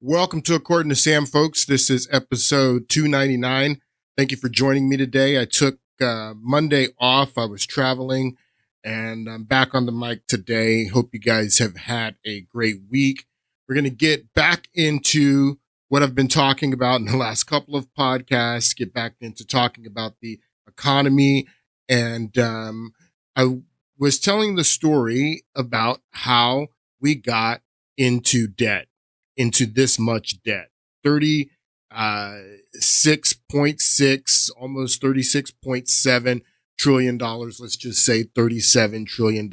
Welcome to According to Sam, folks. This is episode 299. Thank you for joining me today. I took Monday off. I was traveling, and I'm back on the mic today. Hope you guys have had a great week. We're going to get back into what I've been talking about in the last couple of podcasts, get back into talking about the economy. And I was telling the story about how we got into debt. Into this much debt, 36.6, almost $36.7 trillion. Let's just say $37 trillion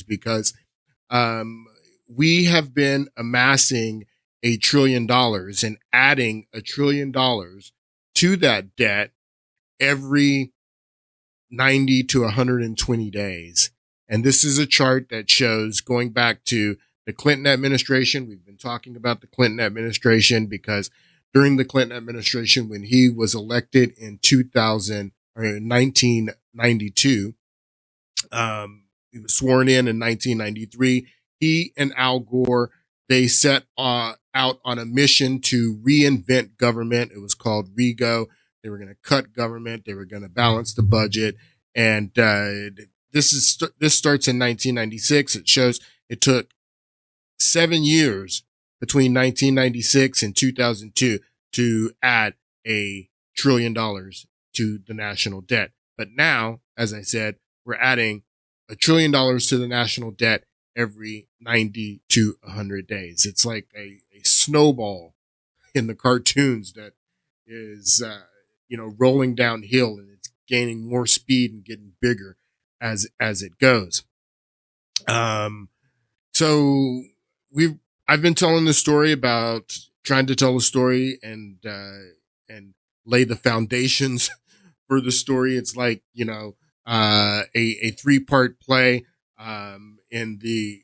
because we have been amassing $1 trillion and adding $1 trillion to that debt every 90 to 120 days. And this is a chart that shows going back to the Clinton administration. We've been talking about the Clinton administration because during the Clinton administration, when he was elected in 1992, he was sworn in 1993. He and Al Gore, they set out on a mission to reinvent government. It was called REGO. They were going to cut government. They were going to balance the budget. And this starts in 1996. It shows it took 7 years between 1996 and 2002 to add $1 trillion to the national debt. But now, as I said, we're adding $1 trillion to the national debt every 90 to 100 days. It's like a snowball in the cartoons that is, rolling downhill, and it's gaining more speed and getting bigger as it goes. So I've been telling the story about trying to tell a story and lay the foundations for the story. It's like, a 3-part play, in the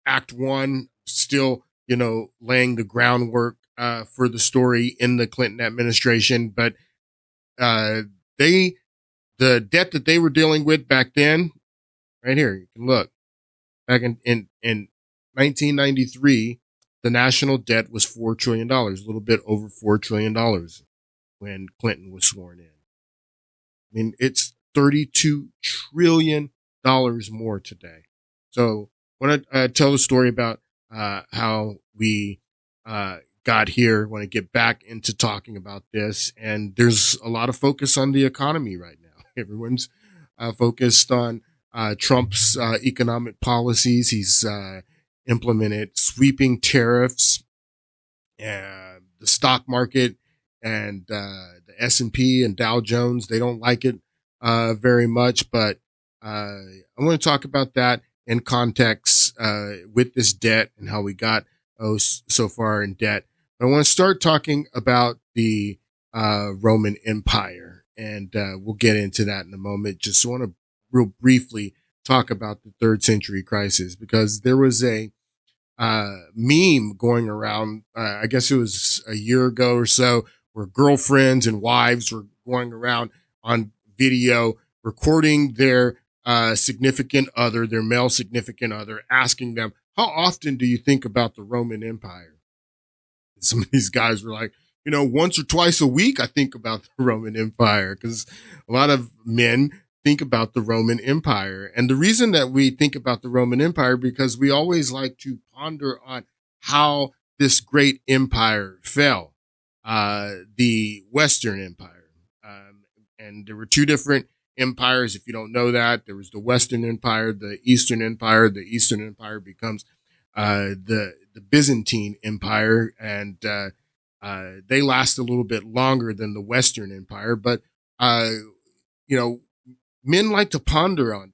act one, still, laying the groundwork, for the story in the Clinton administration. But, the debt that they were dealing with back then, right here, you can look back in 1993, the national debt was $4 trillion, a little bit over $4 trillion when Clinton was sworn in. I mean, it's $32 trillion more today. So I want to tell the story about how we got here. I want to get back into talking about this. And there's a lot of focus on the economy right now. Everyone's focused on Trump's economic policies. He's implemented sweeping tariffs, and the stock market and the S&P and Dow Jones, they don't like it very much. But I want to talk about that in context with this debt and how we got so far in debt. But I want to start talking about the Roman Empire, and we'll get into that in a moment. Just want to real briefly talk about the 3rd century crisis, because there was a meme going around, I guess it was a year ago or so, where girlfriends and wives were going around on video recording their significant other, their male significant other, asking them, how often do you think about the Roman Empire? And some of these guys were like, once or twice a week, I think about the Roman Empire, because a lot of men think about the Roman Empire. And the reason that we think about the Roman Empire, because we always like to ponder on how this great empire fell, the Western Empire. And there were 2 different empires. If you don't know that, there was the Western Empire, the Eastern Empire. The Eastern Empire becomes the Byzantine Empire, and they last a little bit longer than the Western Empire. But men like to ponder on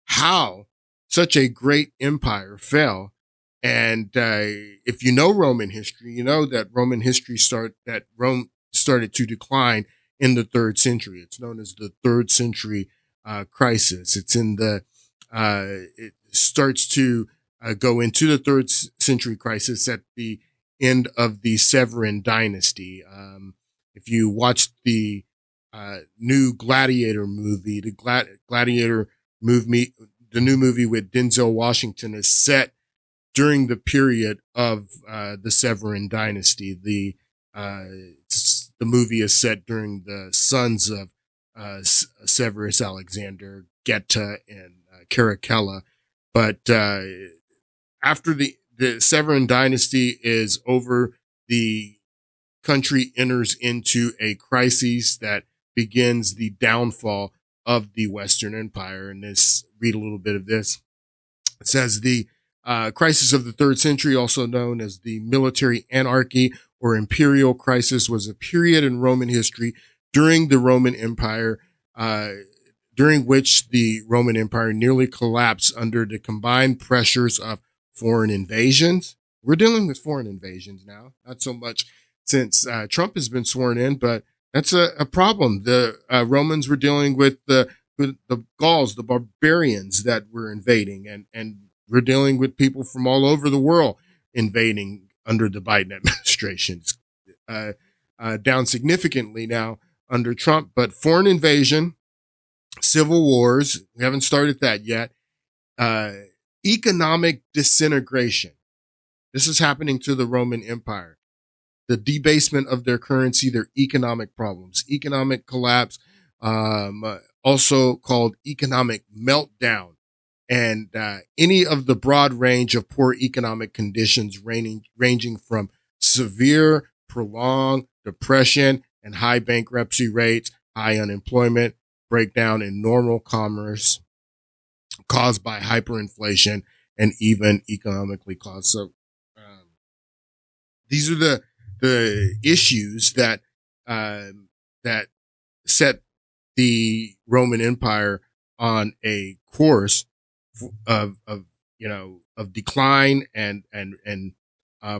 how such a great empire fell. And if you know Roman history, you know that Roman history Rome started to decline in the 3rd century. It's known as the 3rd century crisis. It's in it starts to go into the 3rd century crisis at the end of the Severan dynasty. If you watch the new Gladiator movie, the Gladiator movie, the new movie with Denzel Washington, is set during the period of the Severan dynasty. The movie is set during the sons of Severus Alexander, Geta, and Caracalla. But after the Severan dynasty is over, the country enters into a crisis that begins the downfall of the Western Empire. And read a little bit of this. It says the crisis of the 3rd century, also known as the military anarchy or imperial crisis, was a period in Roman history during the Roman Empire, during which the Roman Empire nearly collapsed under the combined pressures of foreign invasions. We're dealing with foreign invasions now, not so much since Trump has been sworn in, but that's a problem. The Romans were dealing with the Gauls, the barbarians that were invading, and we're dealing with people from all over the world invading under the Biden administration. Down significantly now under Trump, but foreign invasion, civil wars, we haven't started that yet. Economic disintegration. This is happening to the Roman Empire. The debasement of their currency, their economic problems, economic collapse, also called economic meltdown, and any of the broad range of poor economic conditions ranging from severe, prolonged depression and high bankruptcy rates, high unemployment, breakdown in normal commerce caused by hyperinflation, and even economically caused. So these are the issues that that set the Roman Empire on a course of decline and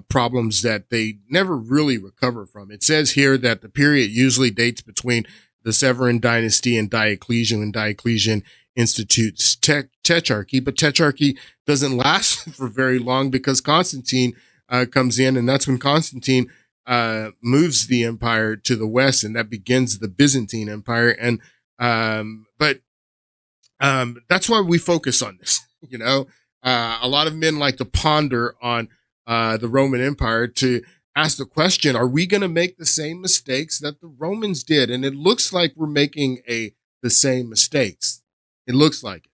problems that they never really recover from. It says here that the period usually dates between the Severan dynasty and Diocletian, when Diocletian institutes tetrarchy, but tetrarchy doesn't last for very long because Constantine comes in, and that's when Constantine moves the empire to the west, and that begins the Byzantine Empire. And but that's why we focus on this. A lot of men like to ponder on the Roman Empire to ask the question: are we going to make the same mistakes that the Romans did? And it looks like we're making the same mistakes. It looks like it.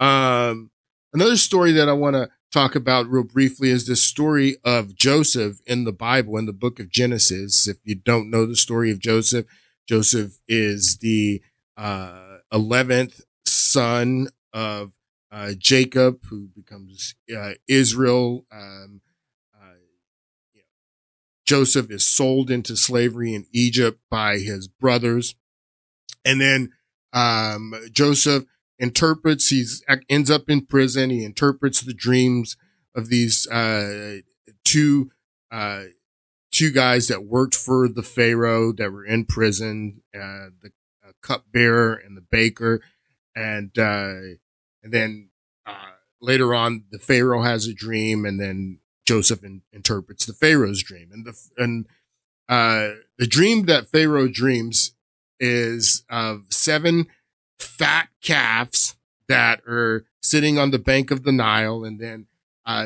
Another story that I want to talk about real briefly is this story of Joseph in the Bible, in the book of Genesis. If you don't know the story of Joseph, Joseph is the 11th son of Jacob, who becomes Israel. Joseph is sold into slavery in Egypt by his brothers. And then Joseph interprets, ends up in prison. He interprets the dreams of these two guys that worked for the Pharaoh that were in prison, the cupbearer and the baker. And then later on, the Pharaoh has a dream, and then Joseph interprets the Pharaoh's dream. And the dream that Pharaoh dreams is of 7 fat calves that are sitting on the bank of the Nile, and then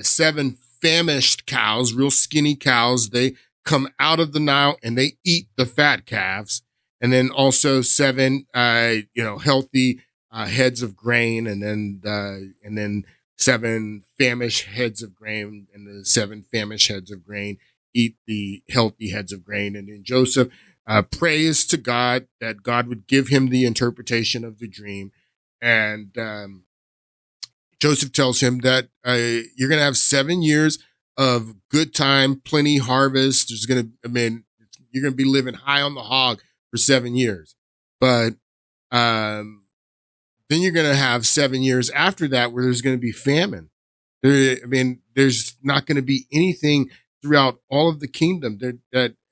7 famished cows, real skinny cows. They come out of the Nile and they eat the fat calves, and then also 7 healthy heads of grain, and then 7 famished heads of grain, and the 7 famished heads of grain eat the healthy heads of grain. And then Joseph prays to God that God would give him the interpretation of the dream. And Joseph tells him that you're going to have 7 years of good time, plenty harvest. You're going to be living high on the hog for 7 years. But then you're going to have 7 years after that where there's going to be famine. There's not going to be anything throughout all of the kingdom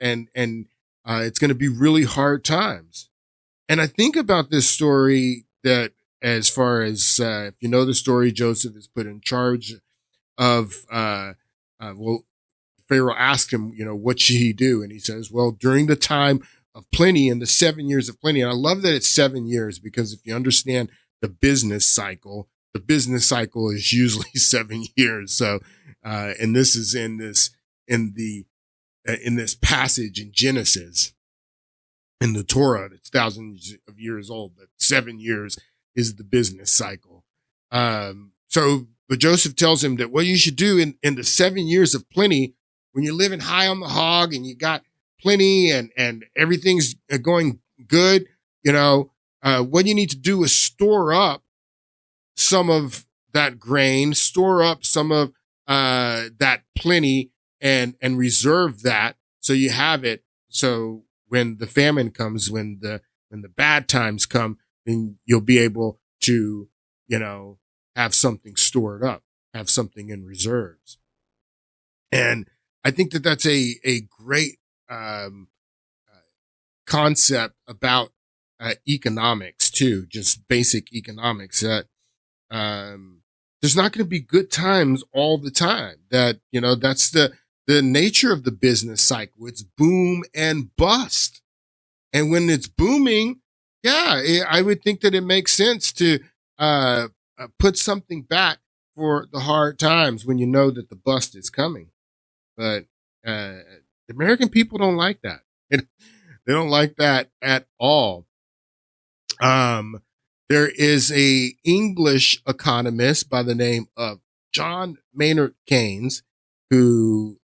and it's going to be really hard times. And I think about this story that, as far as if you know the story, Joseph is put in charge of Pharaoh asked him, what should he do? And he says, well, during the time of plenty, in the 7 years of plenty. And I love that it's 7 years, because if you understand the business cycle, the business cycle is usually 7 years. So, and this is in this passage in Genesis in the Torah. It's thousands of years old, but 7 years is the business cycle. But Joseph tells him that what you should do in the 7 years of plenty, when you're living high on the hog and you got plenty and everything's going good, what you need to do is store up some of that grain, store up some of that plenty and reserve that so you have it. So when the famine comes, when the bad times come, then you'll be able to, have something stored up, have something in reserves. And I think that that's a great concept about economics too, just basic economics, that there's not going to be good times all the time. That, that's the nature of the business cycle. It's boom and bust. And when it's booming, I would think that it makes sense to put something back for the hard times when you know that the bust is coming. But the American people don't like that. They don't like that at all. There is a English economist by the name of John Maynard Keynes, who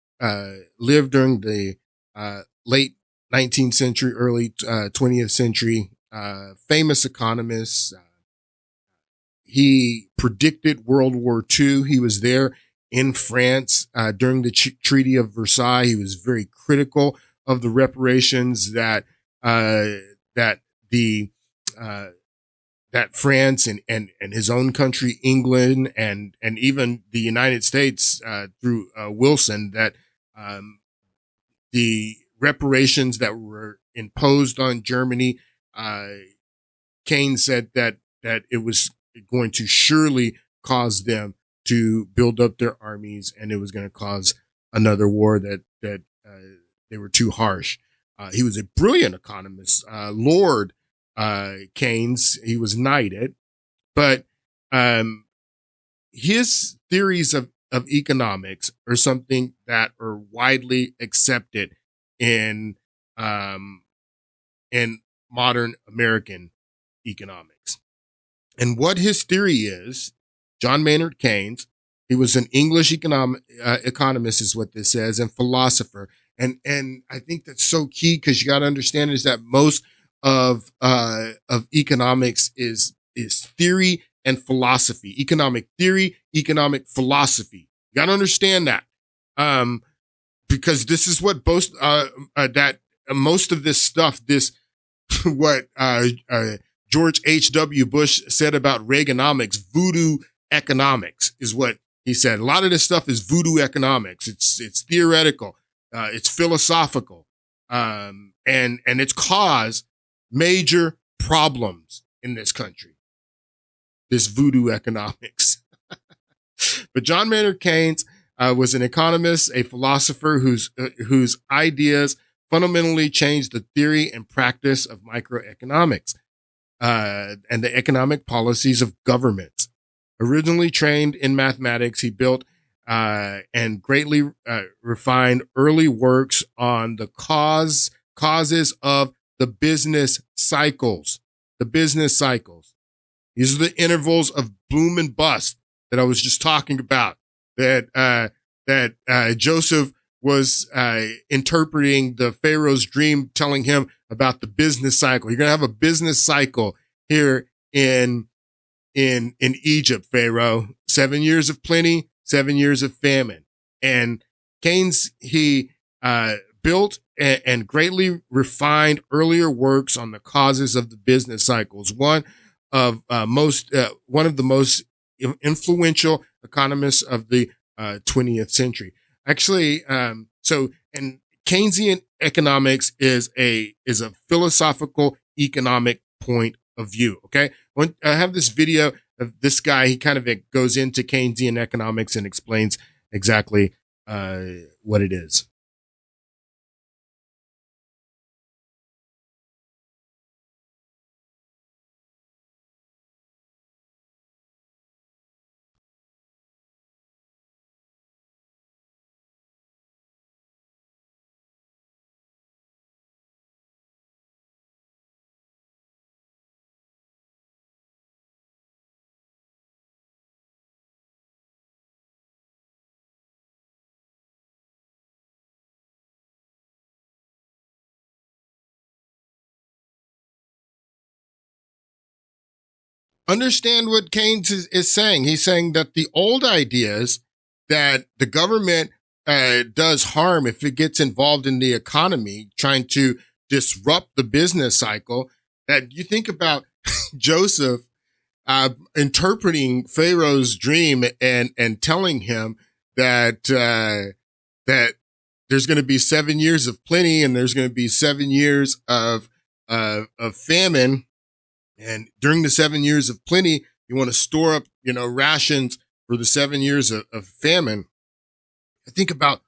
lived during the late 19th century, early 20th century, famous economist. He predicted World War II. He was there in France during the Treaty of Versailles. He was very critical of the reparations that France and his own country, England, and even the United States through Wilson, that the reparations that were imposed on Germany, Keynes said that it was going to surely cause them to build up their armies, and it was going to cause another war that they were too harsh. He was a brilliant economist, Lord Keynes. He was knighted, but his theories of economics are something that are widely accepted in modern American economics. And what his theory is, John Maynard Keynes, he was an English economist, is what this says, and philosopher. And I think that's so key, because you got to understand is that most of economics is theory and philosophy, economic theory, economic philosophy. You got to understand that, because this is what most of this stuff, what George H.W. Bush said about Reaganomics, voodoo economics is what he said. A lot of this stuff is voodoo economics. It's theoretical, it's philosophical, and it's caused major problems in this country, this voodoo economics. But John Maynard Keynes was an economist, a philosopher whose ideas fundamentally changed the theory and practice of microeconomics and the economic policies of governments. Originally trained in mathematics, he built and greatly refined early works on the causes of the business cycles. The business cycles. These are the intervals of boom and bust that I was just talking about. That Joseph was interpreting the Pharaoh's dream, telling him about the business cycle. You're gonna have a business cycle here in Egypt, Pharaoh. 7 years of plenty, 7 years of famine. And Keynes, he built and greatly refined earlier works on the causes of the business cycles. One of the most influential economists of the 20th century. Actually, and Keynesian economics is a philosophical economic point of view. Okay, I have this video of this guy. He kind of goes into Keynesian economics and explains exactly what it is. understand what Keynes is saying. He's saying that the old ideas that the government does harm if it gets involved in the economy, trying to disrupt the business cycle, that you think about Joseph interpreting Pharaoh's dream and telling him that that there's going to be 7 years of plenty and there's going to be 7 years of famine. And during the 7 years of plenty, you want to store up, rations for the 7 years of famine. I think about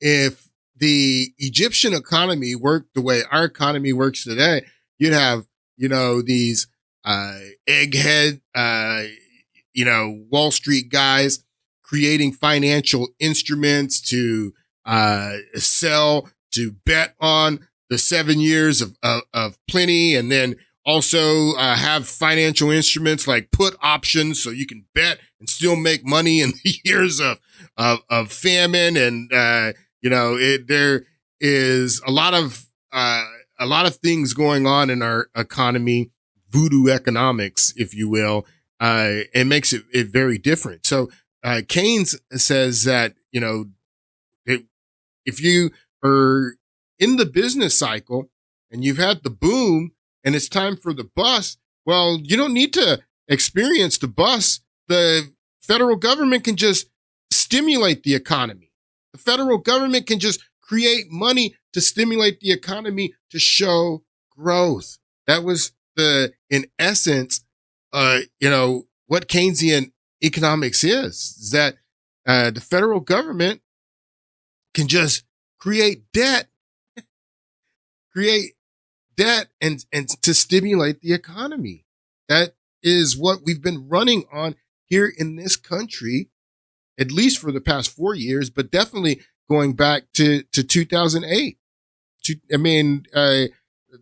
if the Egyptian economy worked the way our economy works today, you'd have, these egghead, Wall Street guys creating financial instruments to sell, to bet on the 7 years of plenty, and then also have financial instruments like put options so you can bet and still make money in the years of famine. And there is a lot of things going on in our economy, voodoo economics, if you will. It makes it very different. So Keynes says that if you are in the business cycle and you've had the boom and it's time for the bust, well, you don't need to experience the bust. The federal government can just stimulate the economy. The federal government can just create money to stimulate the economy to show growth. That was in essence, what Keynesian economics is that the federal government can just create debt and to stimulate the economy. That is what we've been running on here in this country, at least for the past 4 years, but definitely going back to 2008.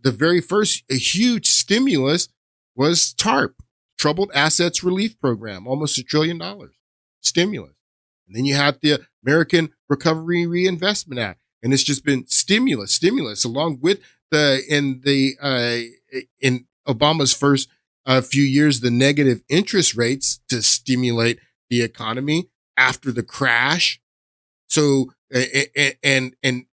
The very first huge stimulus was TARP, Troubled Assets Relief Program, almost $1 trillion stimulus. And then you had the American Recovery Reinvestment Act, and it's just been stimulus, along with in Obama's first few years, the negative interest rates to stimulate the economy after the crash. So, and in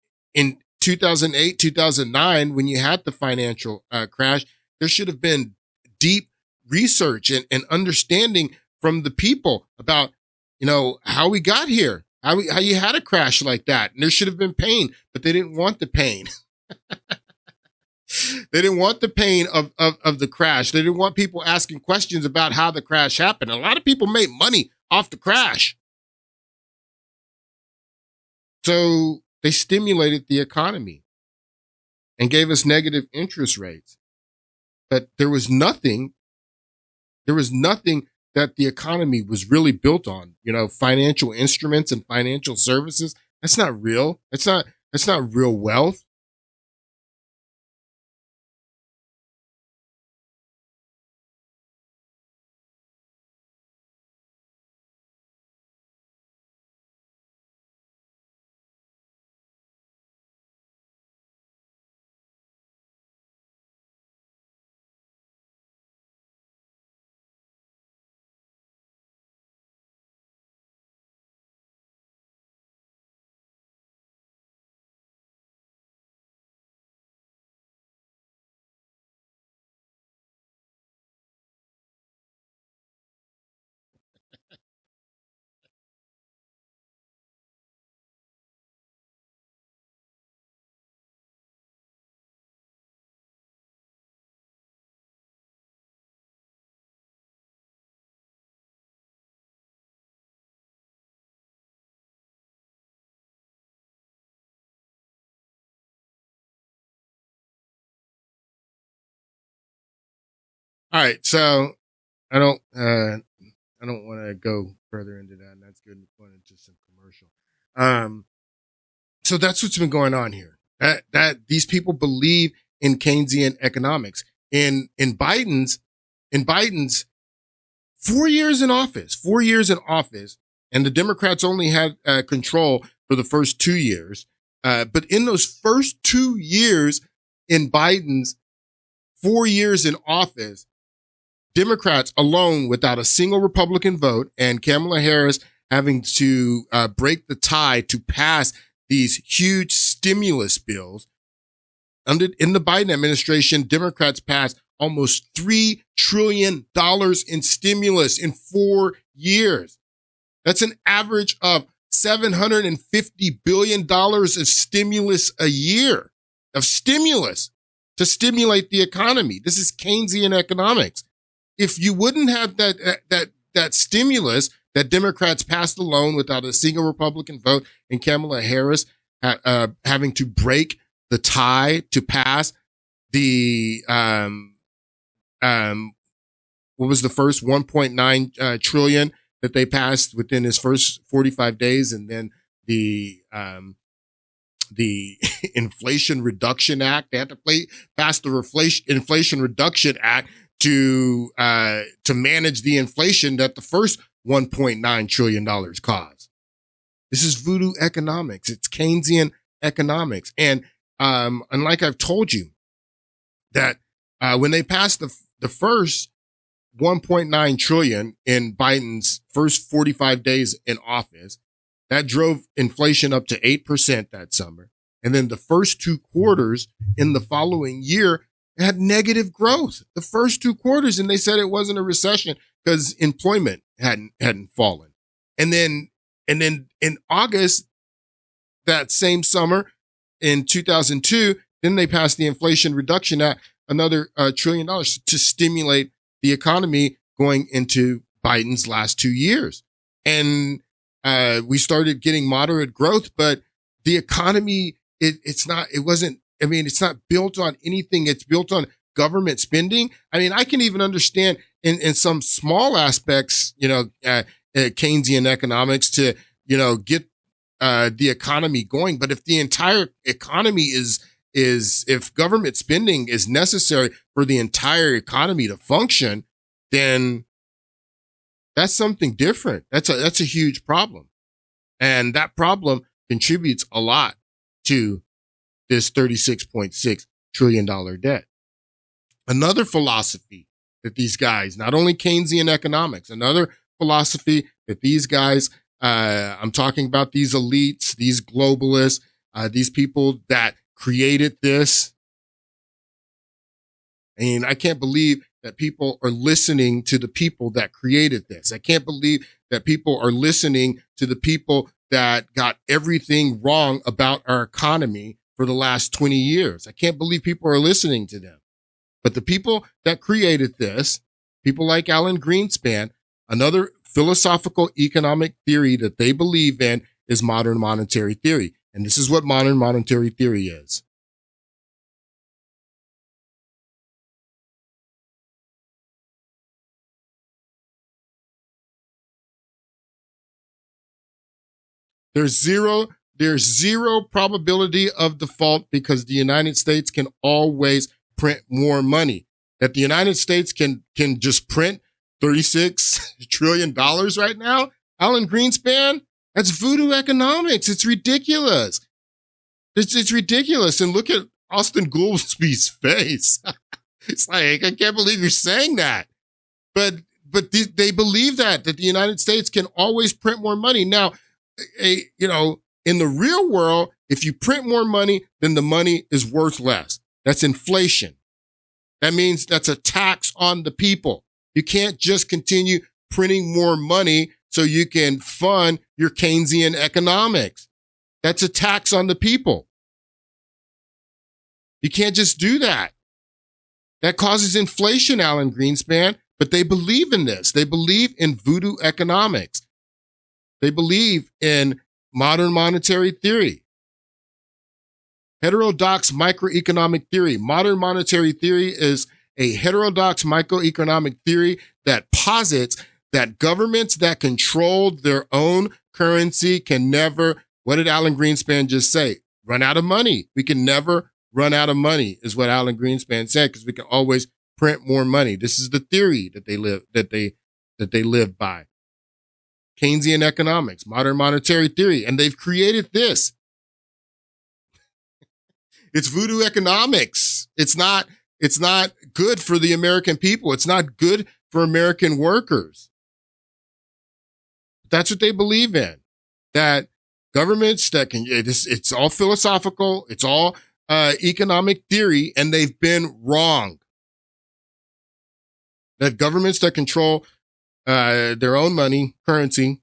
2008, 2009, when you had the financial crash, there should have been deep research and understanding from the people about, how we got here, how you had a crash like that. And there should have been pain, but they didn't want the pain. They didn't want the pain of the crash. They didn't want people asking questions about how the crash happened. A lot of people made money off the crash. So they stimulated the economy and gave us negative interest rates. But there was nothing that the economy was really built on, financial instruments and financial services. That's not real. That's not real wealth. All right. So I don't want to go further into that. And that's good. Going into some commercial. So that's what's been going on here. That these people believe in Keynesian economics. In Biden's 4 years in office, and the Democrats only had control for the first 2 years. But in those first 2 years in Biden's 4 years in office, Democrats alone without a single Republican vote, and Kamala Harris having to break the tie to pass these huge stimulus bills. In the Biden administration, Democrats passed almost $3 trillion in stimulus in 4 years. That's an average of $750 billion of stimulus a year, of stimulus to stimulate the economy. This is Keynesian economics. If you wouldn't have that stimulus that Democrats passed alone without a single Republican vote, and Kamala Harris having to break the tie to pass the what was the first 1.9 trillion that they passed within his first 45 days, and then the Inflation Reduction Act. They had to pass the Inflation Reduction Act to manage the inflation that the first $1.9 trillion caused. This is voodoo economics. It's Keynesian economics. And like I've told you, that when they passed the first 1.9 trillion in Biden's first 45 days in office, that drove inflation up to 8% that summer. And then the first 2 quarters in the following year had negative growth. The first 2 quarters, and they said it wasn't a recession because employment hadn't fallen. And then in August that same summer in 2002, then they passed the Inflation Reduction Act, another $1 trillion to stimulate the economy going into Biden's last 2 years. And we started getting moderate growth, but the economy, it's not built on anything. It's built on government spending. I mean, I can even understand in some small aspects, Keynesian economics to, get the economy going. But if the entire economy if government spending is necessary for the entire economy to function, then that's something different. That's a huge problem. And that problem contributes a lot to this $36.6 trillion debt. Another philosophy that these guys, not only Keynesian economics, another philosophy that these guys, I'm talking about these elites, these globalists, these people that created this. And I can't believe that people are listening to the people that created this. I can't believe that people are listening to the people that got everything wrong about our economy for the last 20 years. I can't believe people are listening to them. But the people that created this, people like Alan Greenspan, another philosophical economic theory that they believe in is modern monetary theory. And this is what modern monetary theory is. There's zero probability of default because the United States can always print more money. That the United States can just print $36 trillion right now? Alan Greenspan? That's voodoo economics. It's ridiculous. It's ridiculous. And look at Austin Goolsby's face. It's like, I can't believe you're saying that. But they believe that the United States can always print more money. Now, in the real world, if you print more money, then the money is worth less. That's inflation. That means that's a tax on the people. You can't just continue printing more money so you can fund your Keynesian economics. That's a tax on the people. You can't just do that. That causes inflation, Alan Greenspan, but they believe in this. They believe in voodoo economics. They believe in modern monetary theory. Heterodox microeconomic theory. Modern monetary theory is a heterodox microeconomic theory that posits that governments that control their own currency can never, what did Alan Greenspan just say? Run out of money. We can never run out of money is what Alan Greenspan said, because we can always print more money. This is the theory that they live by. Keynesian economics, modern monetary theory, and they've created this. It's voodoo economics. It's not good for the American people. It's not good for American workers. That's what they believe in. That governments that can, it's all philosophical. It's all economic theory, and they've been wrong. That governments that control their own money, currency,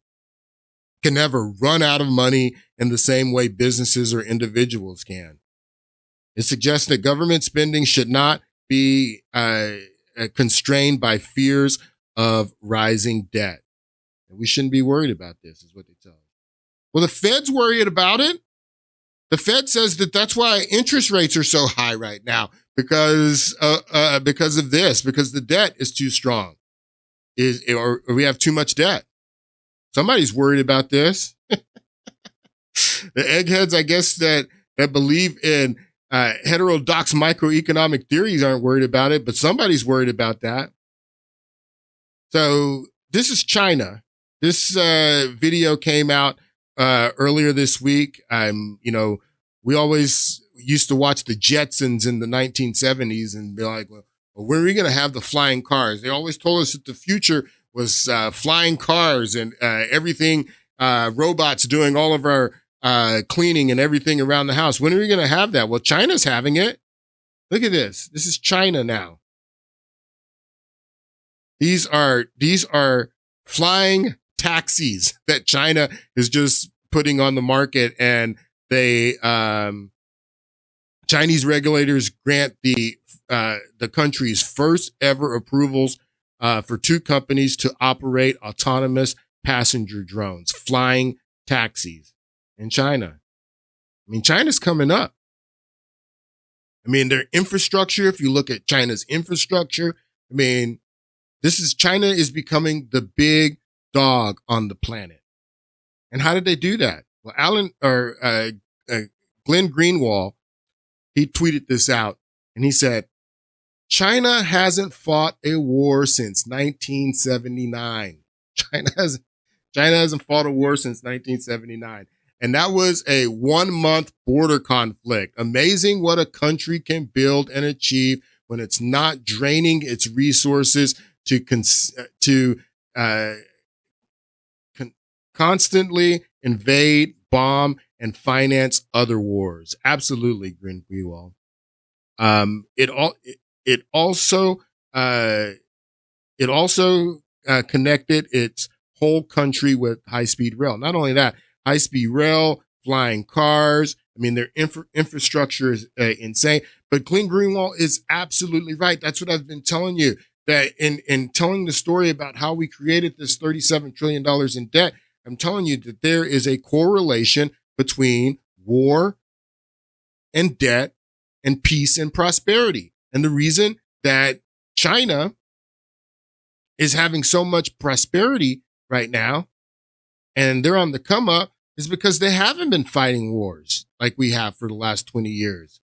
can never run out of money in the same way businesses or individuals can. It suggests that government spending should not be constrained by fears of rising debt. And we shouldn't be worried about this, is what they tell us. Well, the Fed's worried about it. The Fed says that that's why interest rates are so high right now, because of this, because the debt is too strong, or we have too much debt. Somebody's worried about this. The eggheads, I guess, that believe in heterodox microeconomic theories aren't worried about it, but somebody's worried about that. So this is China. This video came out earlier this week. We always used to watch the Jetsons in the 1970s and be like, well, when are we going to have the flying cars? They always told us that the future was flying cars and everything, robots doing all of our cleaning and everything around the house. When are we going to have that? Well, China's having it. Look at this. This is China now. These are flying taxis that China is just putting on the market, and they Chinese regulators grant the country's first ever approvals for 2 companies to operate autonomous passenger drones, flying taxis in China. I mean, China's coming up. I mean, their infrastructure, if you look at China's infrastructure, I mean, China is becoming the big dog on the planet. And how did they do that? Well, Glenn Greenwald, he tweeted this out, and he said, China hasn't fought a war since 1979. China hasn't fought a war since 1979. And that was a 1-month border conflict. Amazing what a country can build and achieve when it's not draining its resources to constantly invade, bomb, and finance other wars. Absolutely, Glenn Greenwald. It also connected its whole country with high-speed rail. Not only that, high-speed rail, flying cars. I mean, their infrastructure is insane. But Glenn Greenwald is absolutely right. That's what I've been telling you. That in telling the story about how we created this $37 trillion in debt, I'm telling you that there is a correlation between war and debt and peace and prosperity. And the reason that China is having so much prosperity right now and they're on the come up is because they haven't been fighting wars like we have for the last 20 years.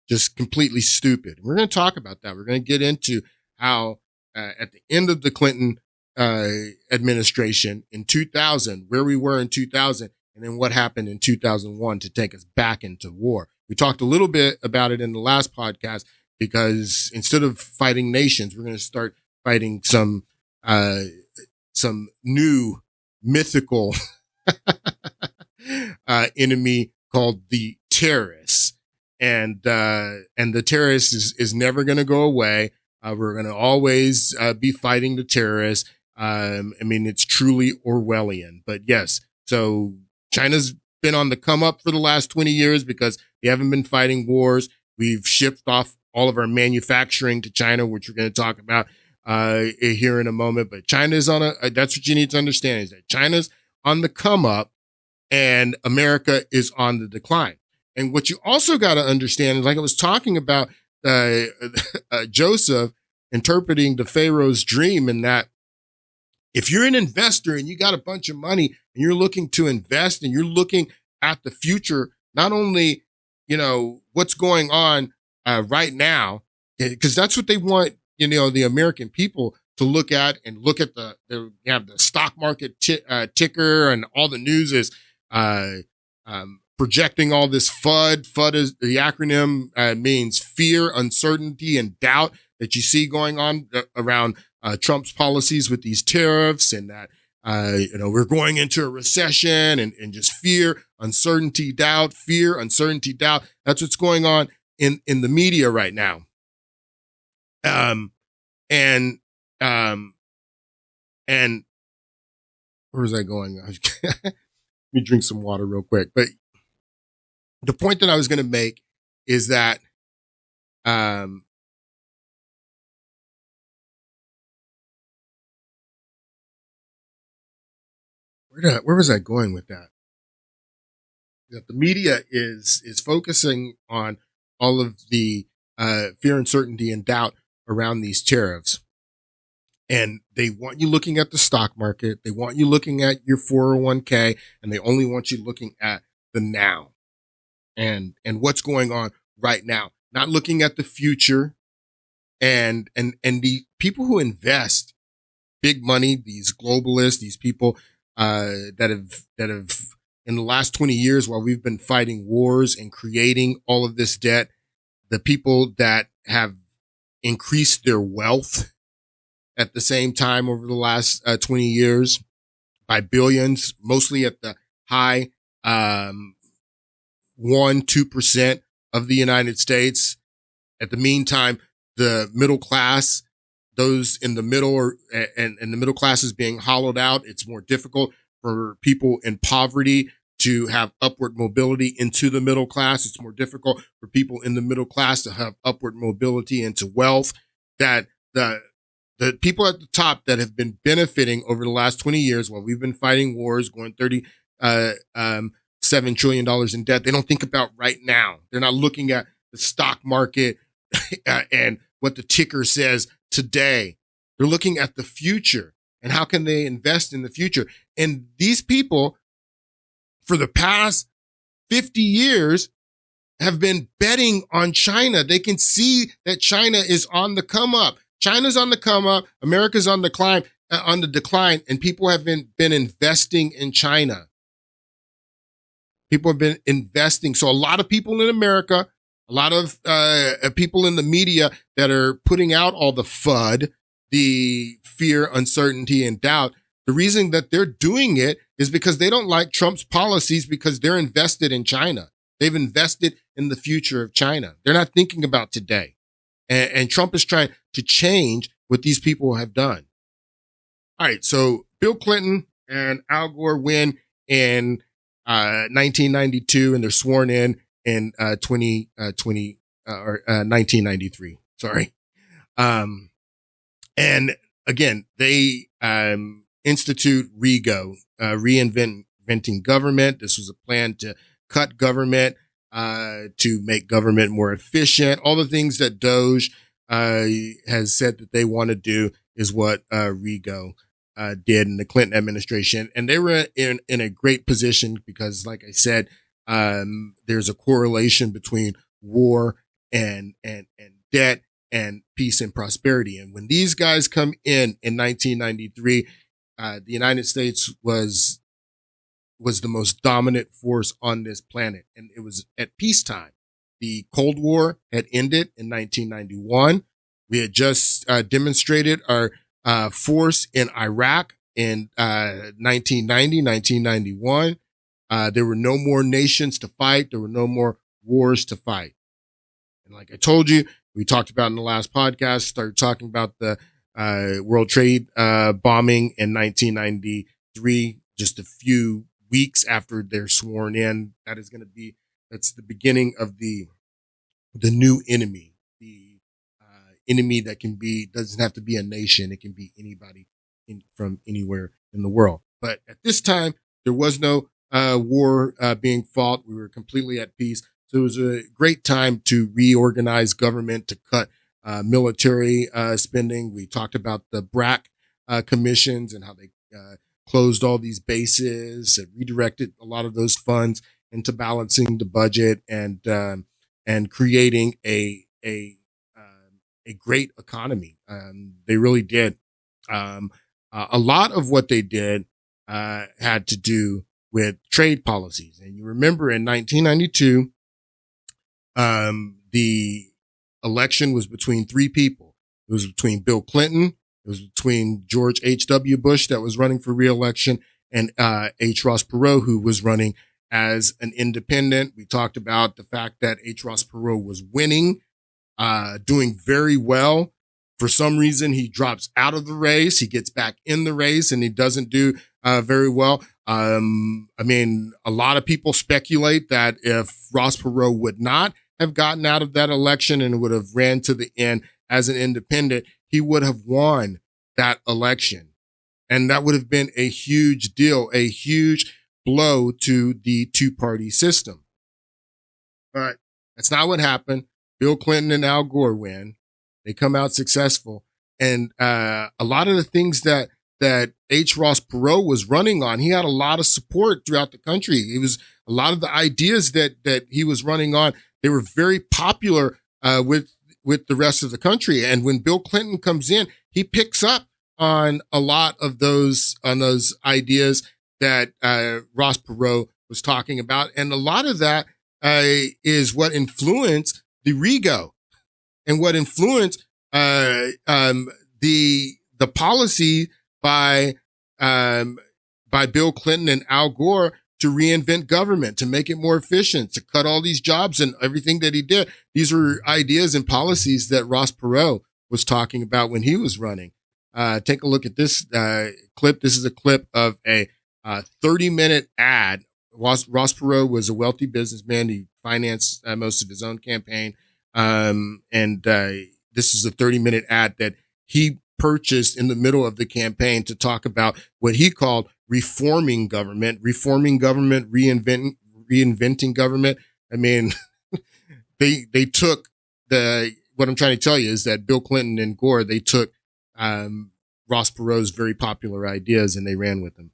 Just completely stupid. We're going to talk about that. We're going to get into how at the end of the Clinton administration in 2000, where we were in 2000, and then what happened in 2001 to take us back into war. We talked a little bit about it in the last podcast, because instead of fighting nations, we're going to start fighting some new mythical enemy called the terrorists. And the terrorist is never going to go away. We're going to always be fighting the terrorists. I mean, it's truly Orwellian, but yes. So China's been on the come up for the last 20 years because they haven't been fighting wars. We've shipped off all of our manufacturing to China, which we're going to talk about here in a moment. But China's that's what you need to understand, is that China's on the come up and America is on the decline. And what you also got to understand is, like I was talking about, Joseph interpreting the Pharaoh's dream, and that if you're an investor and you got a bunch of money and you're looking to invest and you're looking at the future, not only, what's going on right now, because that's what they want, the American people to look at, and look at you have the stock market ticker, and all the news is projecting all this FUD. FUD is the acronym, means fear, uncertainty, and doubt. that you see going on around Trump's policies with these tariffs, and that we're going into a recession, and just fear, uncertainty, doubt, fear, uncertainty, doubt. That's what's going on in the media right now. And where was I going? Let me drink some water real quick. But the point that I was going to make is that, where was I going with that? That the media is focusing on all of the fear, uncertainty, and doubt around these tariffs. And they want you looking at the stock market. They want you looking at your 401k, and they only want you looking at the now and what's going on right now, not looking at the future. And the people who invest big money, these globalists, these people that have in the last 20 years, while we've been fighting wars and creating all of this debt, the people that have increased their wealth at the same time over the last 20 years by billions, mostly at the high 1-2% of the United States. At the meantime, the middle class, those in the middle and the middle class is being hollowed out. It's more difficult for people in poverty to have upward mobility into the middle class. It's more difficult for people in the middle class to have upward mobility into wealth. That the people at the top that have been benefiting over the last 20 years while we've been fighting wars, going $7 trillion in debt, they don't think about right now. They're not looking at the stock market and what the ticker says today. They're looking at the future and how can they invest in the future. And these people, for the past 50 years, have been betting on China. They can see that China is on the come up. China's on the come up. America's on the decline, and people have been investing in China. People have been investing. So a lot of people in America, a lot of people in the media that are putting out all the FUD, the fear, uncertainty, and doubt, the reason that they're doing it is because they don't like Trump's policies because they're invested in China. They've invested in the future of China. They're not thinking about today. And Trump is trying to change what these people have done. All right. So Bill Clinton and Al Gore win in 1992, and they're sworn in 1993. Sorry. And again, they institute REGO, reinventing government. This was a plan to cut government, to make government more efficient. All the things that Doge has said that they want to do is what REGO did in the Clinton administration. And they were in a great position because, like I said, there's a correlation between war and debt and peace and prosperity. And when these guys come in 1993, the United States was the most dominant force on this planet. And it was at peacetime. The Cold War had ended in 1991. We had just demonstrated our force in Iraq in 1990, 1991. There were no more nations to fight. There were no more wars to fight. And like I told you, we talked about in the last podcast, started talking about the World Trade bombing in 1993, just a few weeks after they're sworn in. That's the beginning of the new enemy, the enemy that doesn't have to be a nation. It can be anybody from anywhere in the world. But at this time, there was no war being fought. We were completely at peace. So it was a great time to reorganize government, to cut military spending. We talked about the BRAC commissions and how they closed all these bases and redirected a lot of those funds into balancing the budget and creating a great economy. They really did. A lot of what they did had to do with trade policies. And you remember in 1992, the election was between three people. It was between Bill Clinton. It was between George H.W. Bush that was running for reelection and H. Ross Perot, who was running as an independent. We talked about the fact that H. Ross Perot was winning, doing very well. For some reason, he drops out of the race. He gets back in the race and he doesn't do very well. I mean, a lot of people speculate that if Ross Perot would not have gotten out of that election and would have ran to the end as an independent, he would have won that election. And that would have been a huge deal, a huge blow to the two-party system. But that's not what happened. Bill Clinton and Al Gore win. They come out successful. And a lot of the things that H. Ross Perot was running on, he had a lot of support throughout the country. It was a lot of the ideas that he was running on. They were very popular with the rest of the country. And when Bill Clinton comes in, he picks up on a lot of those ideas that Ross Perot was talking about. And a lot of that is what influenced the Rego and what influenced the policy by Bill Clinton and Al Gore to reinvent government, to make it more efficient, to cut all these jobs and everything that he did. These were ideas and policies that Ross Perot was talking about when he was running. Take a look at this clip. This is a clip of a 30-minute ad. Ross Perot was a wealthy businessman. He financed most of his own campaign. This is a 30-minute ad that he purchased in the middle of the campaign to talk about what he called reforming government, reinventing government. I mean, they took what I'm trying to tell you is that Bill Clinton and Gore, they took Ross Perot's very popular ideas and they ran with them.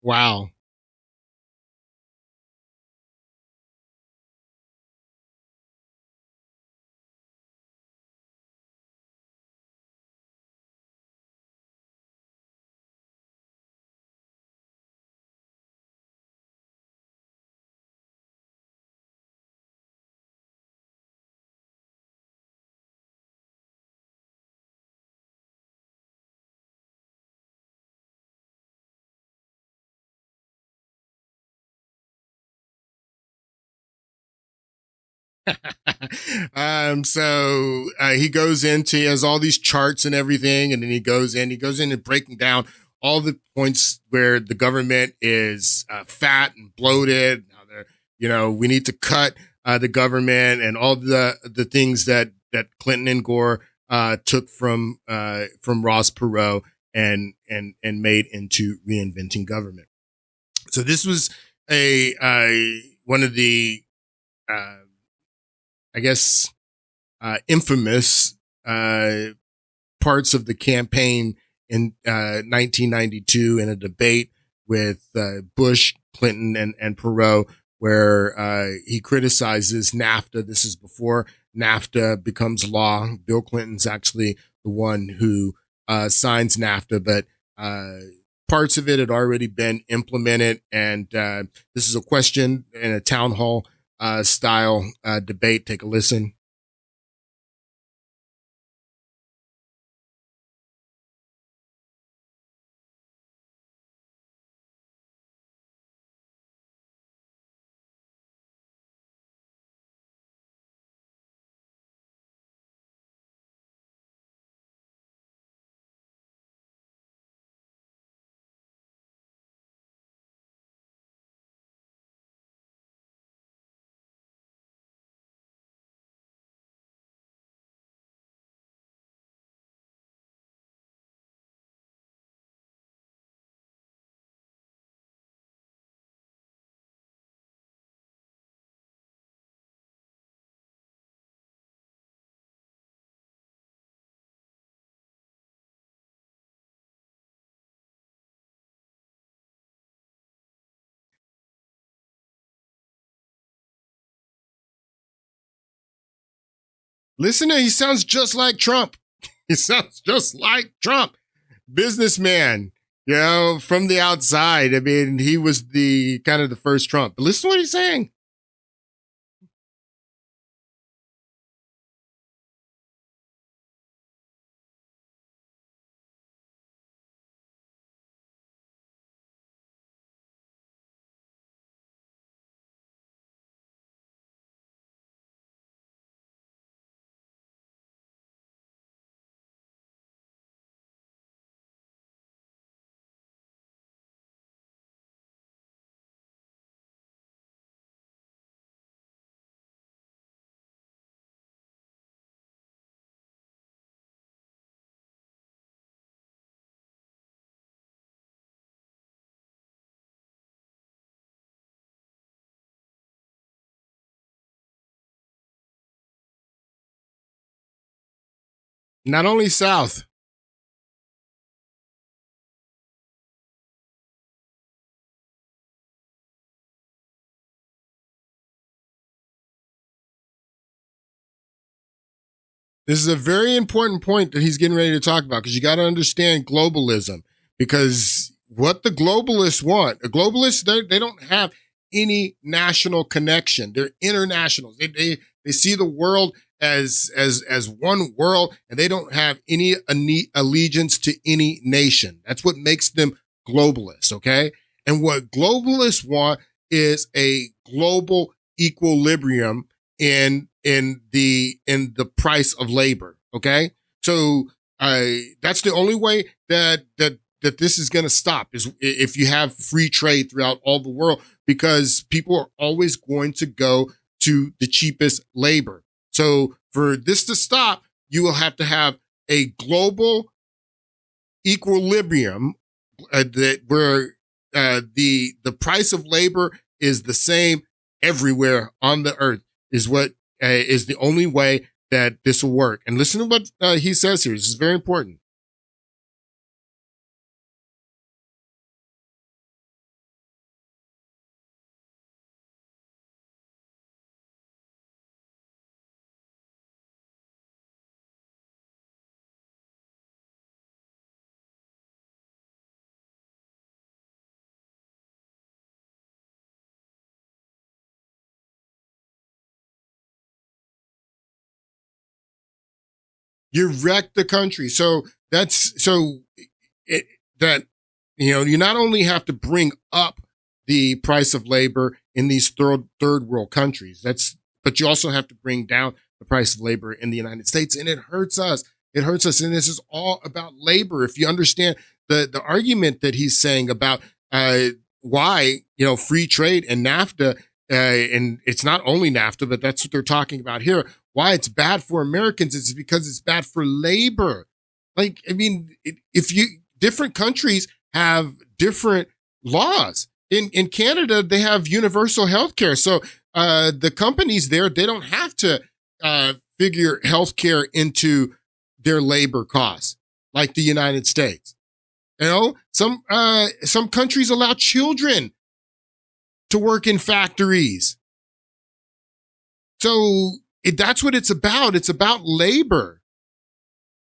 Wow. He goes into, he has all these charts and everything. And then he goes in and breaking down all the points where the government is fat and bloated. Now we need to cut the government and all the things that Clinton and Gore took from Ross Perot and made into reinventing government. So this was one of the I guess, infamous parts of the campaign in 1992 in a debate with Bush, Clinton, and Perot, where he criticizes NAFTA. This is before NAFTA becomes law. Bill Clinton's actually the one who signs NAFTA, but parts of it had already been implemented. And this is a question in a town hall style debate. Take a listen. Listen to him. He sounds just like Trump. He sounds just like Trump. Businessman, from the outside. I mean, he was the kind of the first Trump. But listen to what he's saying. Not only South. This is a very important point that he's getting ready to talk about because you got to understand globalism. Because what the globalists want, the globalists, they don't have any national connection. They're internationals. They see the world as one world, and they don't have any allegiance to any nation. That's what makes them globalists. Okay, and what globalists want is a global equilibrium in the price of labor. Okay, so that's the only way that this is going to stop is if you have free trade throughout all the world, because people are always going to go to the cheapest labor. So for this to stop, you will have to have a global equilibrium that where the price of labor is the same everywhere on the earth is what is the only way that this will work. And listen to what he says here. This is very important. You wreck the country. So that's so it, that you not only have to bring up the price of labor in these third world countries. But you also have to bring down the price of labor in the United States, and it hurts us. It hurts us, and this is all about labor. If you understand the argument that he's saying about why free trade and NAFTA, and it's not only NAFTA, but that's what they're talking about here. Why it's bad for Americans is because it's bad for labor. Like, I mean, if you different countries have different laws. In Canada, they have universal health care. So the companies there, they don't have to figure healthcare into their labor costs like the United States. Some countries allow children to work in factories. So that's what it's about. It's about labor.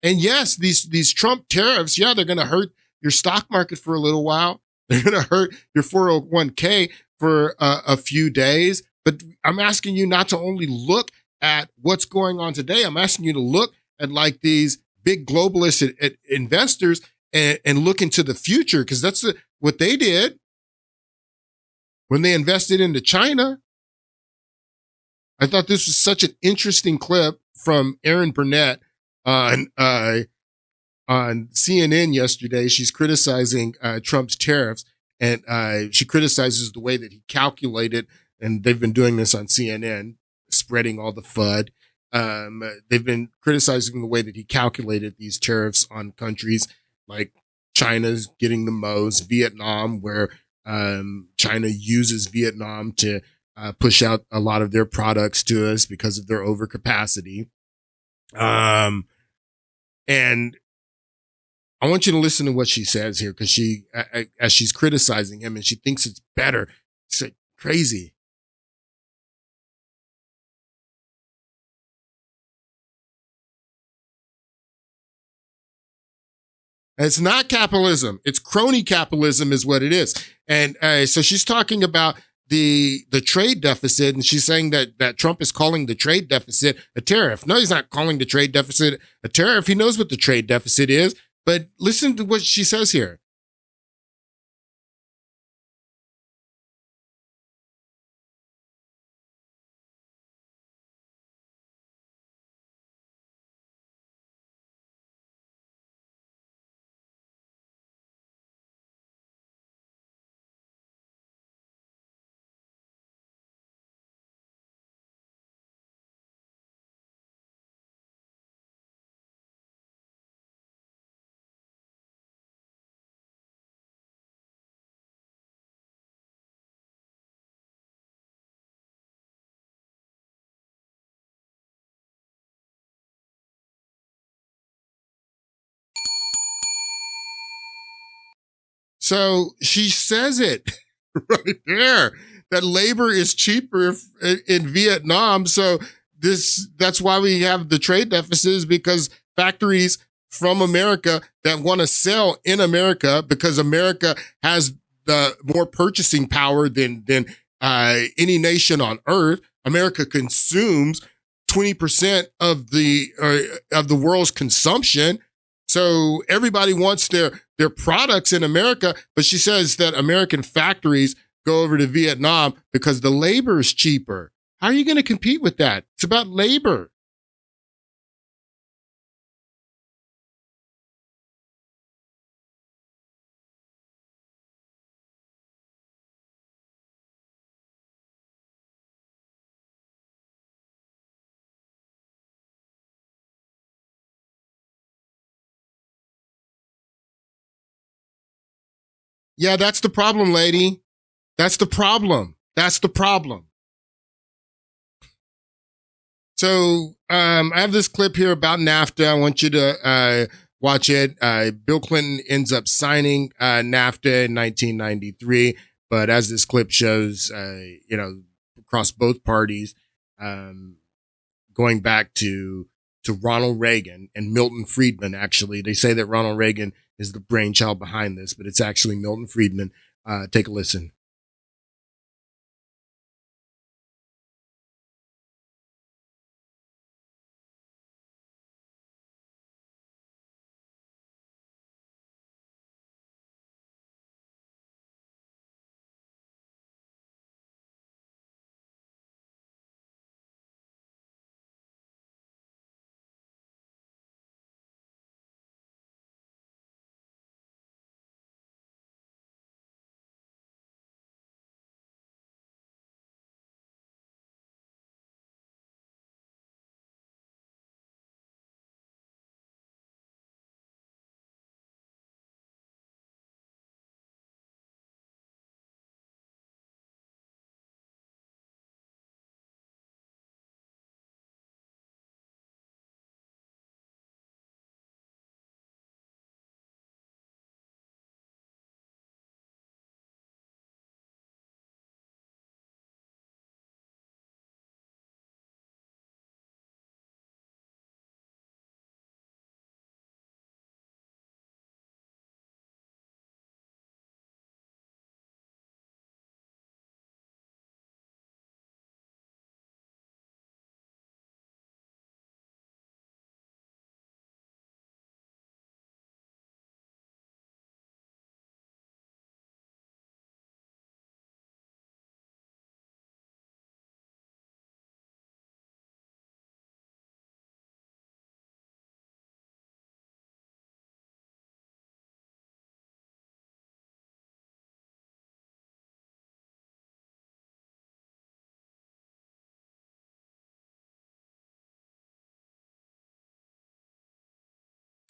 And yes, these Trump tariffs, yeah, they're going to hurt your stock market for a little while. They're going to hurt your 401k for a few days. But I'm asking you not to only look at what's going on today. I'm asking you to look at like these big globalist investors and look into the future, because that's what they did when they invested into China. I thought this was such an interesting clip from Erin Burnett on CNN yesterday. She's criticizing Trump's tariffs, and she criticizes the way that he calculated, and they've been doing this on CNN, spreading all the FUD. They've been criticizing the way that he calculated these tariffs on countries like China's getting the most, Vietnam, where China uses Vietnam to push out a lot of their products to us because of their overcapacity. And I want you to listen to what she says here, because as she's criticizing him, and she thinks it's better. It's like crazy. It's not capitalism. It's crony capitalism is what it is. And so she's talking about the trade deficit, and she's saying that Trump is calling the trade deficit a tariff. No, he's not calling the trade deficit a tariff. He knows what the trade deficit is. But listen to what she says here. So she says it right there that labor is cheaper in Vietnam. So that's why we have the trade deficits, because factories from America that want to sell in America, because America has the more purchasing power than any nation on earth. America consumes 20% of the world's consumption. So everybody wants their products in America, but she says that American factories go over to Vietnam because the labor is cheaper. How are you going to compete with that? It's about labor. Yeah, that's the problem, lady. That's the problem. That's the problem. So I have this clip here about NAFTA. I want you to watch it. Bill Clinton ends up signing NAFTA in 1993, but as this clip shows, across both parties, going back to Ronald Reagan and Milton Friedman. Actually, they say that Ronald Reagan is the brainchild behind this, but it's actually Milton Friedman. Take a listen.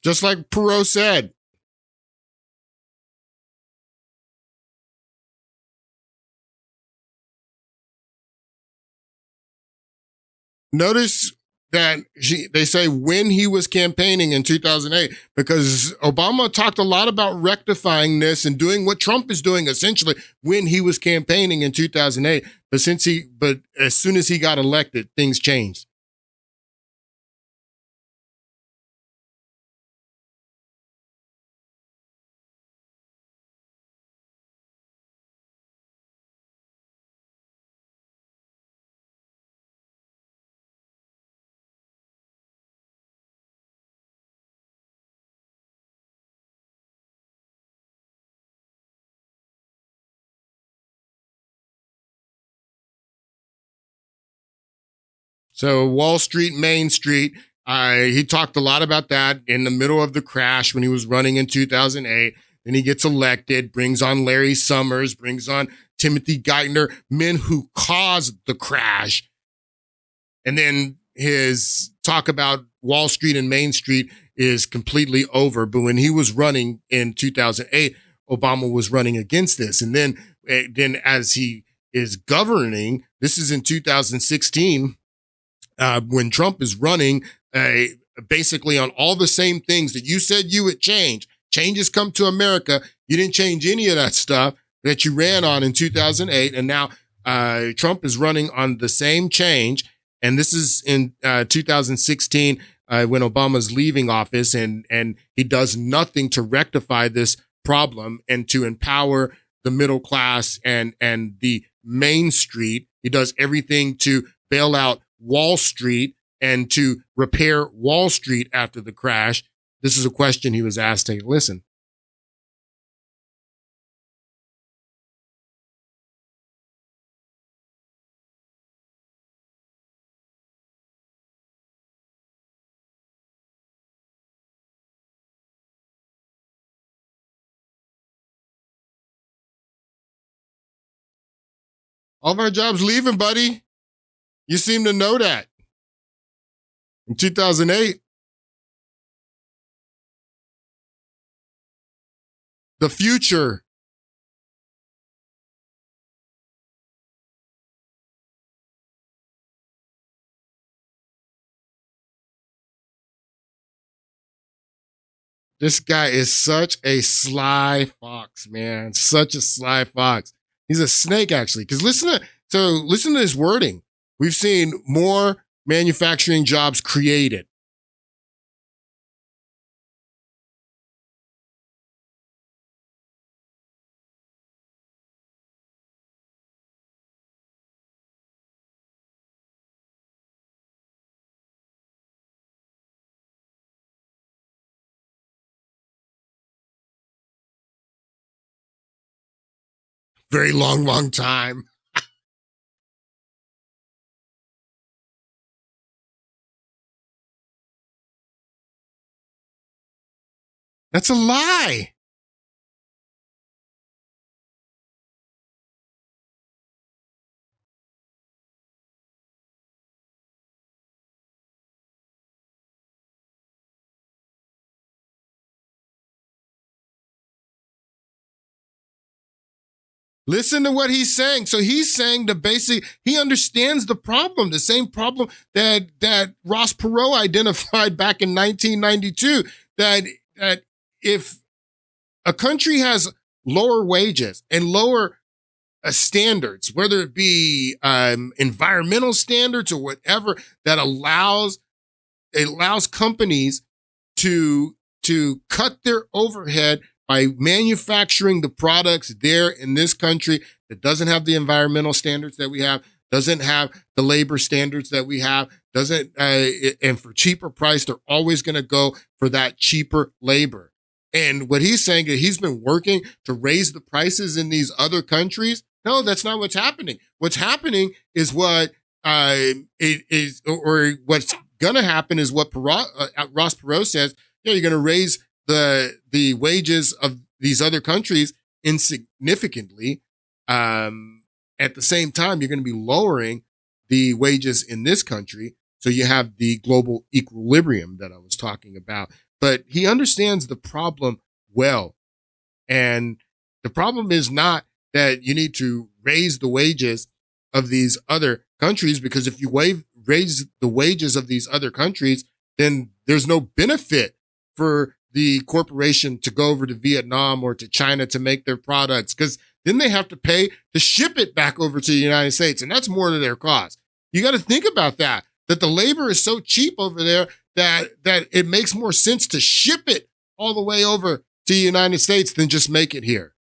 Just like Perot said. Notice that they say when he was campaigning in 2008, because Obama talked a lot about rectifying this and doing what Trump is doing essentially when he was campaigning in 2008. But as soon as he got elected, things changed. So Wall Street, Main Street. He talked a lot about that in the middle of the crash when he was running in 2008. Then he gets elected, brings on Larry Summers, brings on Timothy Geithner, men who caused the crash. And then his talk about Wall Street and Main Street is completely over. But when he was running in 2008, Obama was running against this. And then as he is governing, this is in 2016, when Trump is running, basically on all the same things that you said you would change. Changes come to America. You didn't change any of that stuff that you ran on in 2008. And now Trump is running on the same change. And this is in 2016 when Obama's leaving office, and he does nothing to rectify this problem and to empower the middle class and the Main Street. He does everything to bail out Wall Street and to repair Wall Street after the crash. This is a question he was asked. Take a listen. All of our jobs leaving, buddy. You seem to know that. In 2008, the future. This guy is such a sly fox, man. Such a sly fox. He's a snake, actually. Because listen to his wording. We've seen more manufacturing jobs created. Very long, long time. That's a lie. Listen to what he's saying. So he's saying he understands the problem, the same problem that Ross Perot identified back in 1992, that if a country has lower wages and lower standards, whether it be environmental standards or whatever, that allows companies to cut their overhead by manufacturing the products there in this country that doesn't have the environmental standards that we have, doesn't have the labor standards that we have, and for cheaper price, they're always going to go for that cheaper labor. And what he's saying is he's been working to raise the prices in these other countries. No, that's not what's happening. What's happening is what's going to happen is what Ross Perot says. Yeah, you're going to raise the wages of these other countries insignificantly. At the same time, you're going to be lowering the wages in this country. So you have the global equilibrium that I was talking about. But he understands the problem well. And the problem is not that you need to raise the wages of these other countries, because if you raise the wages of these other countries, then there's no benefit for the corporation to go over to Vietnam or to China to make their products, because then they have to pay to ship it back over to the United States. And that's more to their cost. You got to think about that the labor is so cheap over there that it makes more sense to ship it all the way over to the United States than just make it here.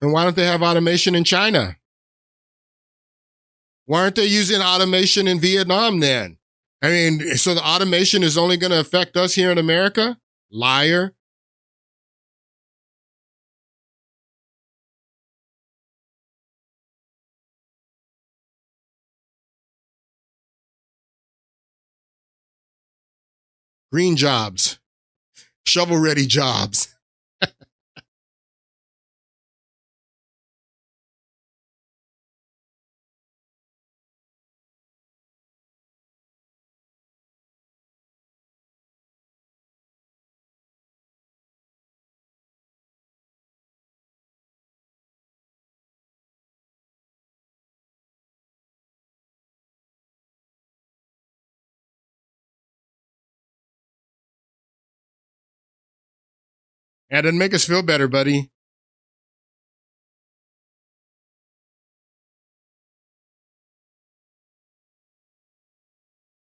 Then why don't they have automation in China? Why aren't they using automation in Vietnam then? I mean, so the automation is only going to affect us here in America? Liar. Green jobs, shovel-ready jobs. That doesn't make us feel better, buddy.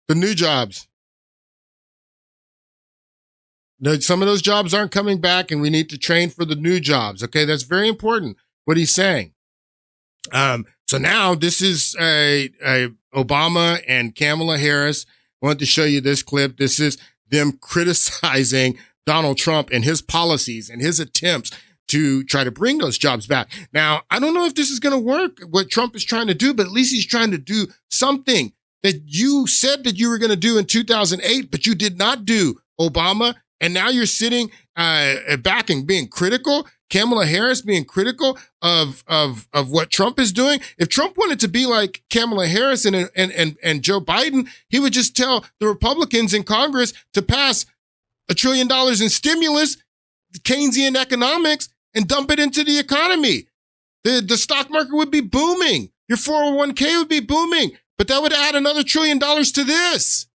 The new jobs. Some of those jobs aren't coming back, and we need to train for the new jobs. Okay, that's very important, what he's saying. So now this is Obama and Kamala Harris. I want to show you this clip. This is them criticizing Donald Trump and his policies and his attempts to try to bring those jobs back. Now, I don't know if this is going to work, what Trump is trying to do, but at least he's trying to do something that you said that you were going to do in 2008, but you did not do, Obama. And now you're sitting back and being critical. Kamala Harris being critical of what Trump is doing. If Trump wanted to be like Kamala Harris and Joe Biden, he would just tell the Republicans in Congress to pass $1 trillion in stimulus, Keynesian economics, and dump it into the economy. The stock market would be booming. Your 401k would be booming, but that would add another $1 trillion to this.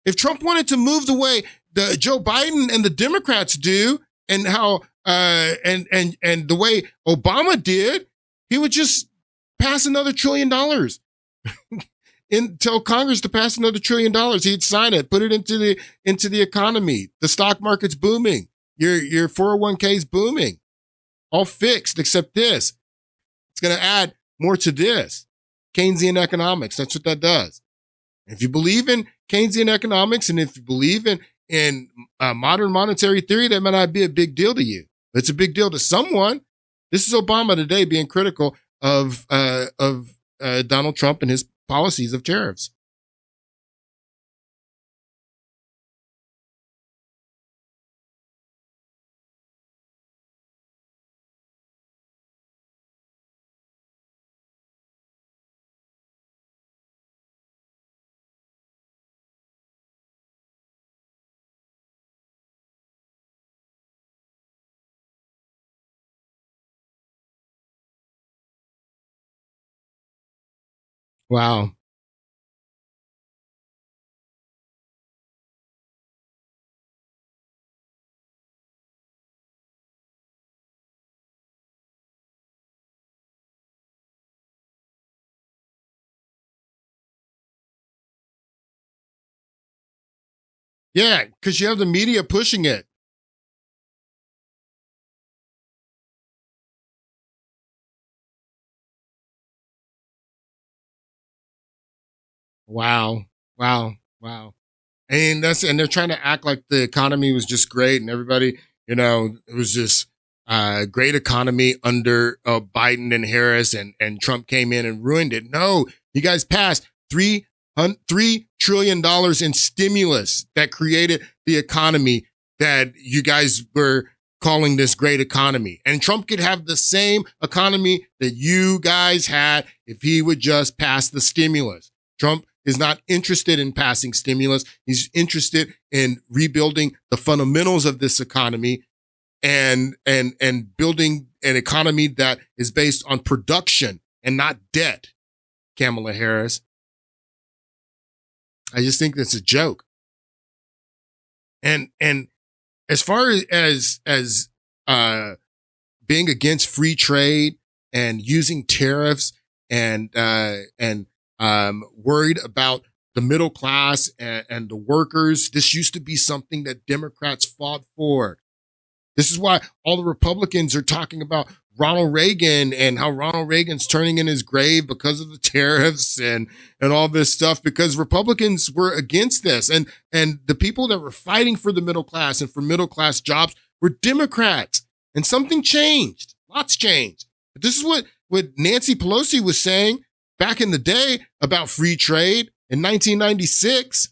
If Trump wanted to move the way the Joe Biden and the Democrats do, and how and the way Obama did, he would just pass another $1 trillion. Tell Congress to pass another $1 trillion. He'd sign it, put it into the economy. The stock market's booming. Your 401k is booming. All fixed except this. It's going to add more to this. Keynesian economics. That's what that does. If you believe in Keynesian economics, and if you believe in modern monetary theory, that might not be a big deal to you. But it's a big deal to someone. This is Obama today being critical of Donald Trump and his policies of tariffs. Wow. Yeah, because you have the media pushing it. Wow. Wow. Wow. And they're trying to act like the economy was just great and everybody, it was just great economy under Biden and Harris, and Trump came in and ruined it. No, you guys passed $3 trillion in stimulus that created the economy that you guys were calling this great economy. And Trump could have the same economy that you guys had if he would just pass the stimulus. Trump is not interested in passing stimulus. He's interested in rebuilding the fundamentals of this economy and building an economy that is based on production and not debt, Kamala Harris. I just think that's a joke. And as far as being against free trade and using tariffs and worried about the middle class and the workers, this used to be something that Democrats fought for. This is why all the Republicans are talking about Ronald Reagan and how Ronald Reagan's turning in his grave because of the tariffs and all this stuff, because Republicans were against this. And the people that were fighting for the middle class and for middle class jobs were Democrats. And something changed. Lots changed. But this is what Nancy Pelosi was saying back in the day about free trade in 1996.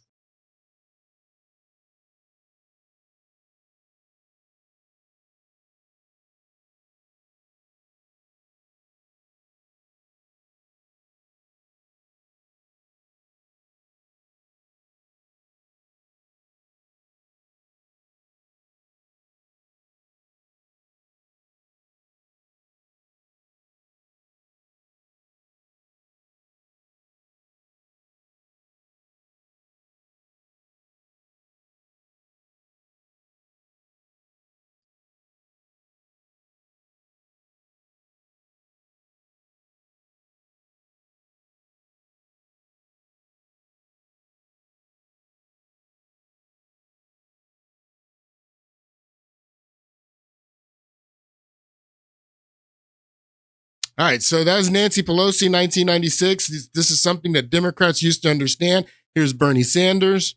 All right, so that was Nancy Pelosi, 1996. This is something that Democrats used to understand. Here's Bernie Sanders.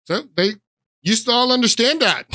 So they used to all understand that.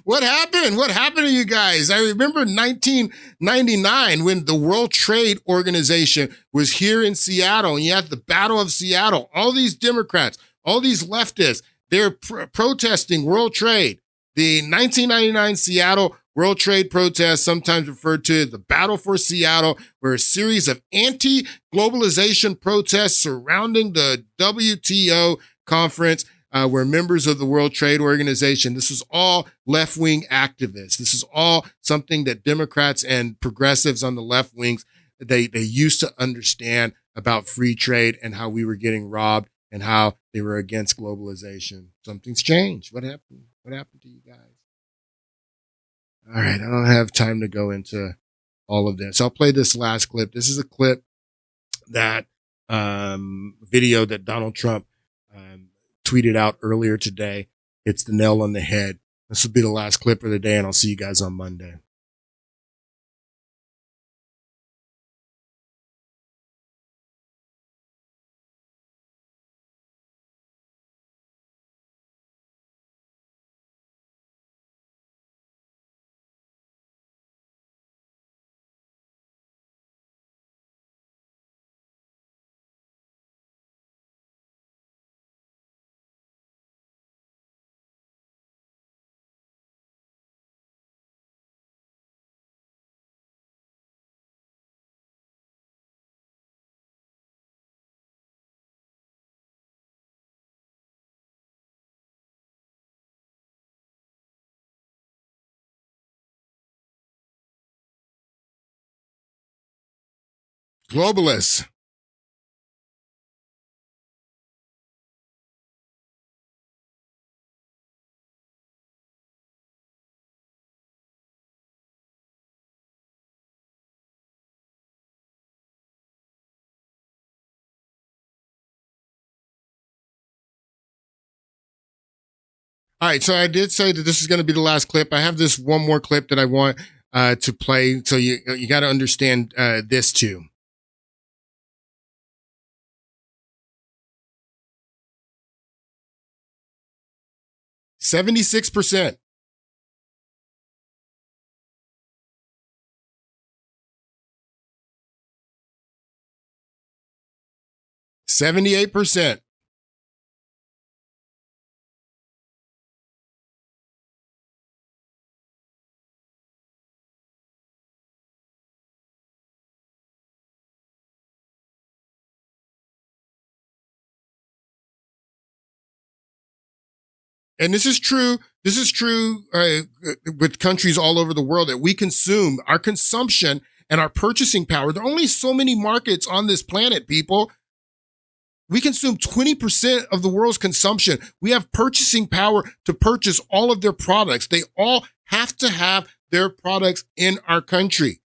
What happened? What happened to you guys? I remember 1999 when the World Trade Organization was here in Seattle and you had the Battle of Seattle. All these Democrats, all these leftists, they're protesting world trade. The 1999 Seattle World Trade protests, sometimes referred to as the Battle for Seattle, were a series of anti-globalization protests surrounding the WTO conference, where members of the World Trade Organization, this is all left-wing activists. This is all something that Democrats and progressives on the left wings, they used to understand about free trade and how we were getting robbed and how they were against globalization. Something's changed. What happened? What happened to you guys? All right, I don't have time to go into all of this. I'll play this last clip. This is a clip that video that Donald Trump tweeted out earlier today. It's the nail on the head. This will be the last clip of the day, and I'll see you guys on Monday. Globalists. All right, so I did say that this is going to be the last clip. I have this one more clip that I want to play, so you got to understand this too. 76%. 78%. and this is true with countries all over the world, that we consume, our consumption and our purchasing power. There are only so many markets on this planet, people. We consume 20% of the world's consumption. We have purchasing power to purchase all of their products. They all have to have their products in our country.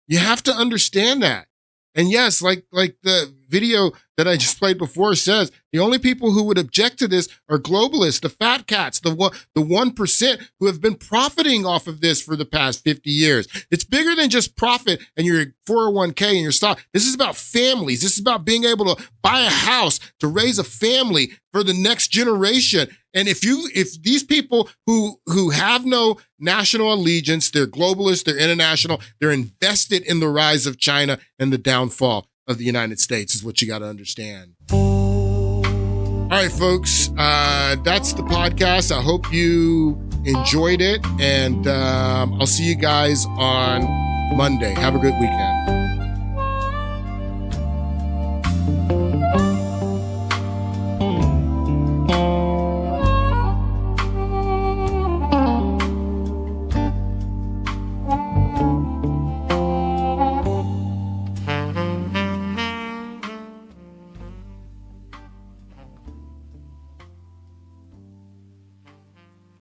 You have to understand that. And yes, like the video that I just played before says, the only people who would object to this are globalists, the fat cats, the 1% who have been profiting off of this for the past 50 years. It's bigger than just profit and your 401k and your stock. This is about families. This is about being able to buy a house, to raise a family for the next generation. And if these people who have no national allegiance, they're globalists, they're international, they're invested in the rise of China and the downfall of the United States, is what you got to understand. All right, folks, that's the podcast. I hope you enjoyed it, and I'll see you guys on Monday. Have a good weekend.